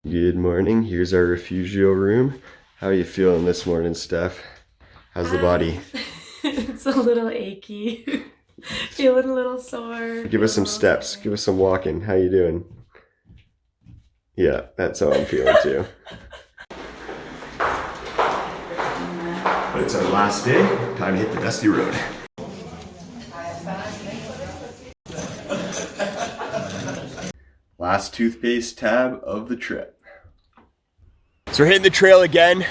Good morning. Here's our refugio room. How are you feeling this morning, Steph? How's the body? It's a little achy. Feeling a little sore. Give us some steps. Give us some walking. How you doing? Yeah, that's how I'm feeling too. But it's our last day. Time to hit the dusty road. Last toothpaste tab of the trip. So we're hitting the trail again.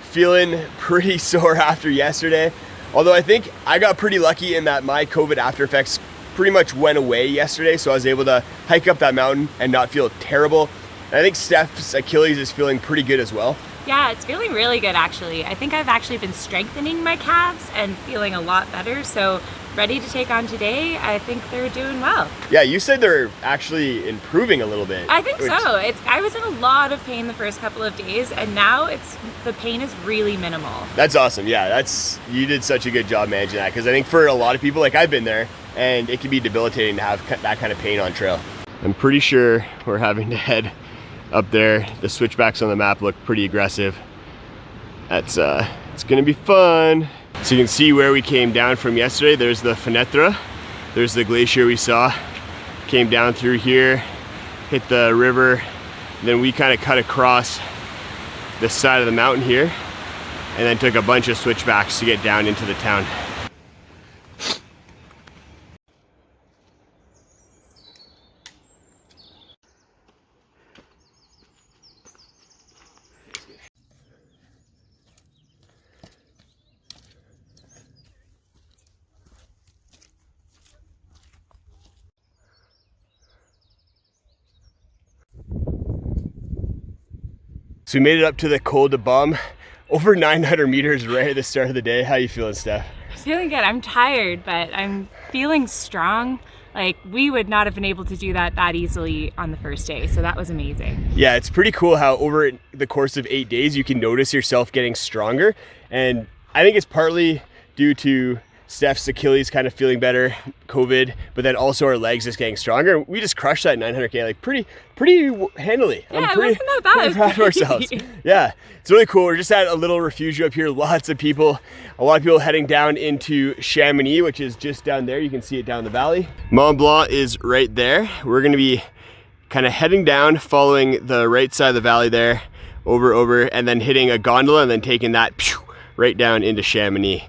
Feeling pretty sore after yesterday. Although I think I got pretty lucky in that my COVID after effects pretty much went away yesterday. So I was able to hike up that mountain and not feel terrible. And I think Steph's Achilles is feeling pretty good as well. Yeah, it's feeling really good actually. I think I've actually been strengthening my calves and feeling a lot better. So ready to take on today. I think they're doing well. Yeah, you said they're actually improving a little bit. I think so. I was in a lot of pain the first couple of days, and now the pain is really minimal. That's awesome. Yeah, you did such a good job managing that, because I think for a lot of people, like I've been there, and it can be debilitating to have that kind of pain on trail. I'm pretty sure we're having to head up there. The switchbacks on the map look pretty aggressive. It's gonna be fun. So you can see where we came down from yesterday. There's the Fenetre. There's the glacier we saw. Came down through here, hit the river, then we kind of cut across the side of the mountain here, and then took a bunch of switchbacks to get down into the town. So we made it up to the Col de Baume, over 900 meters right at the start of the day. How you feeling, Steph? Feeling good. I'm tired, but I'm feeling strong. Like, we would not have been able to do that easily on the first day, so that was amazing. Yeah, it's pretty cool how over the course of 8 days you can notice yourself getting stronger, and I think it's partly due to Steph's Achilles kind of feeling better, COVID, but then also our legs just getting stronger. We just crushed that 900K like pretty handily. Yeah, it wasn't that bad. Pretty proud of ourselves. Yeah, it's really cool. We're just at a little refugio up here. Lots of people, a lot of people heading down into Chamonix, which is just down there. You can see it down the valley. Mont Blanc is right there. We're gonna be kind of heading down, following the right side of the valley there, over, and then hitting a gondola and then taking that right down into Chamonix.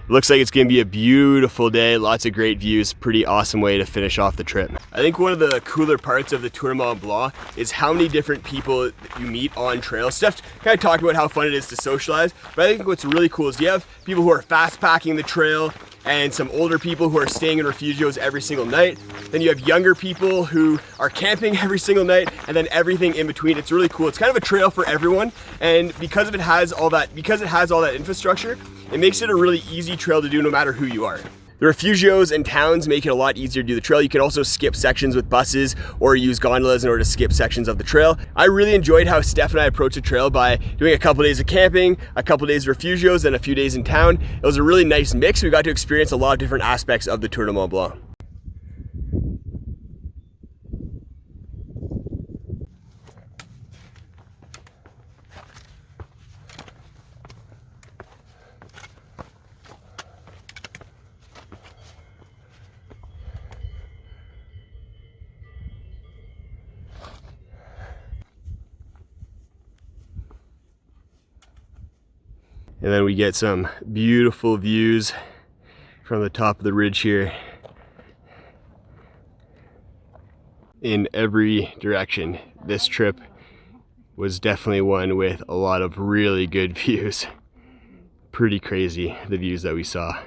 Looks like it's gonna be a beautiful day, lots of great views, pretty awesome way to finish off the trip. I think one of the cooler parts of the Tour de Mont Blanc is how many different people you meet on trail. Steph kind of talked about how fun it is to socialize, but I think what's really cool is you have people who are fast packing the trail, and some older people who are staying in refugios every single night. Then you have younger people who are camping every single night, and then everything in between. It's really cool. It's kind of a trail for everyone, and because it has all that infrastructure, it makes it a really easy trail to do no matter who you are. The refugios and towns make it a lot easier to do the trail. You can also skip sections with buses or use gondolas in order to skip sections of the trail. I really enjoyed how Steph and I approached the trail by doing a couple days of camping, a couple days of refugios, and a few days in town. It was a really nice mix. We got to experience a lot of different aspects of the Tour de Mont Blanc. And then we get some beautiful views from the top of the ridge here in every direction. This trip was definitely one with a lot of really good views. Pretty crazy, the views that we saw.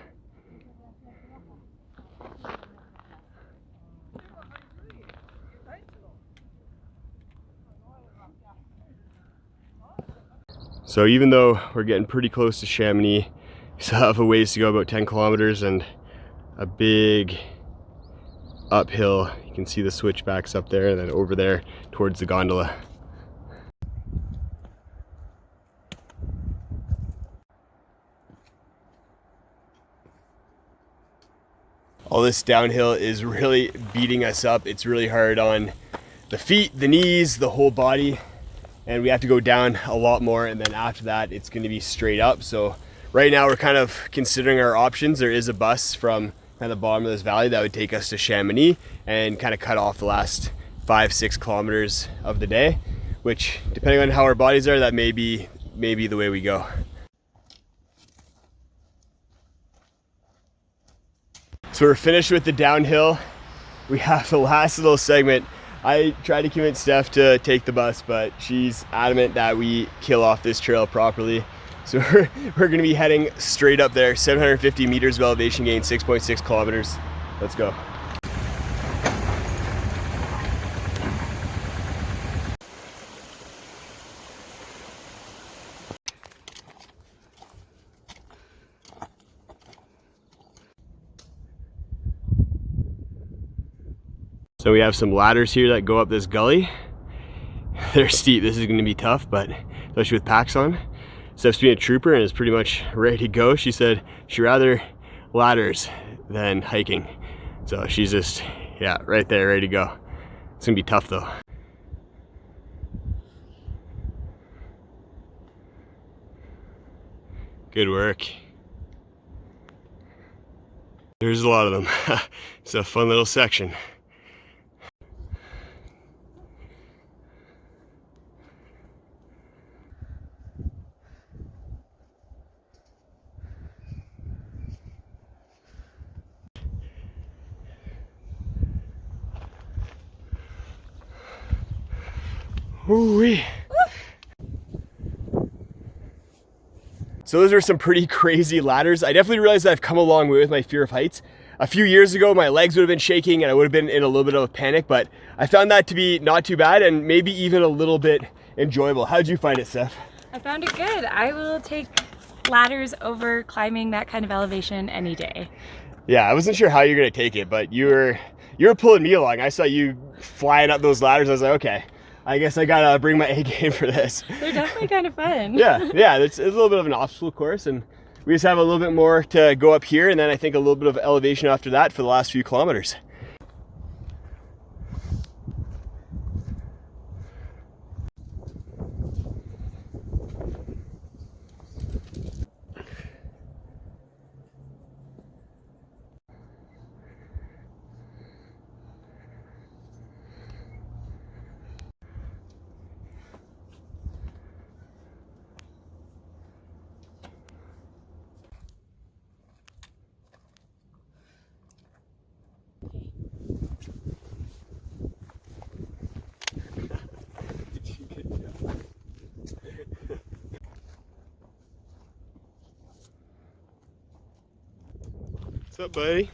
So even though we're getting pretty close to Chamonix, we still have a ways to go, about 10 kilometers, and a big uphill. You can see the switchbacks up there and then over there towards the gondola. All this downhill is really beating us up. It's really hard on the feet, the knees, the whole body. and we have to go down a lot more, and then after that it's going to be straight up. So right now we're kind of considering our options. There is a bus from kind of the bottom of this valley that would take us to Chamonix and kind of cut off the last 5-6 kilometers of the day, which, depending on how our bodies are, that may be the way we go. So we're finished with the downhill. We have the last little segment. I tried to convince Steph to take the bus, but she's adamant that we kill off this trail properly. So we're gonna be heading straight up there, 750 meters of elevation gain, 6.6 kilometers. Let's go. So we have some ladders here that go up this gully. They're steep. This is going to be tough, but especially with packs on. Steph's being a trooper and is pretty much ready to go. She said she'd rather ladders than hiking. So she's just, yeah, right there, ready to go. It's going to be tough though. Good work. There's a lot of them. It's a fun little section. Ooh-wee. So those are some pretty crazy ladders. I definitely realized that I've come a long way with my fear of heights. A few years ago, my legs would have been shaking and I would have been in a little bit of a panic, but I found that to be not too bad and maybe even a little bit enjoyable. How'd you find it, Steph? I found it good. I will take ladders over climbing that kind of elevation any day. Yeah, I wasn't sure how you're gonna take it, but you were pulling me along. I saw you flying up those ladders. I was like, okay, I guess I gotta bring my A game for this. They're definitely kind of fun. Yeah, it's a little bit of an obstacle course, and we just have a little bit more to go up here, and then I think a little bit of elevation after that for the last few kilometers. What's up, buddy?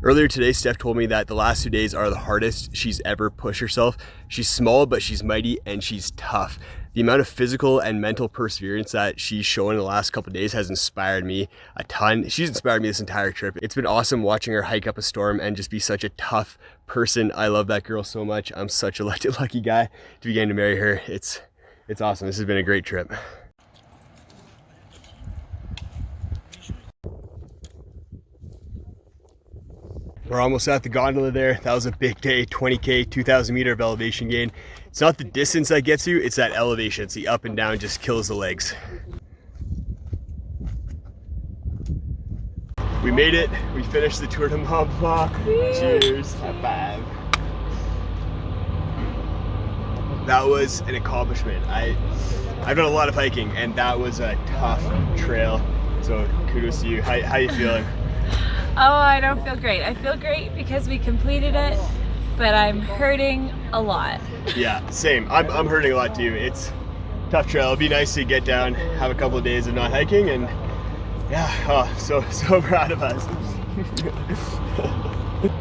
Earlier today, Steph told me that the last 2 days are the hardest she's ever pushed herself. She's small, but she's mighty and she's tough. The amount of physical and mental perseverance that she's shown in the last couple of days has inspired me a ton. She's inspired me this entire trip. It's been awesome watching her hike up a storm and just be such a tough person. I love that girl so much. I'm such a lucky guy to be getting to marry her. It's awesome. This has been a great trip. We're almost at the gondola there. That was a big day, 20K, 2,000 meter of elevation gain. It's not the distance that gets you, it's that elevation. It's the up and down, just kills the legs. We made it. We finished the Tour de Mont Blanc. Cheers. High five. That was an accomplishment. I've done a lot of hiking and that was a tough trail. So kudos to you. How you feeling? Oh, I don't feel great. I feel great because we completed it, but I'm hurting a lot. Yeah, same. I'm hurting a lot too. It's a tough trail. It'll be nice to get down, have a couple of days of not hiking, and yeah, oh, so proud of us.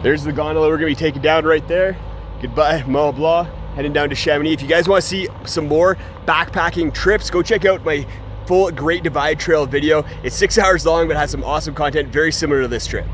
There's the gondola we're gonna be taking down right there. Goodbye, Mont Blanc. Heading down to Chamonix. If you guys want to see some more backpacking trips, go check out my full Great Divide Trail video. It's 6 hours long, but has some awesome content very similar to this trip.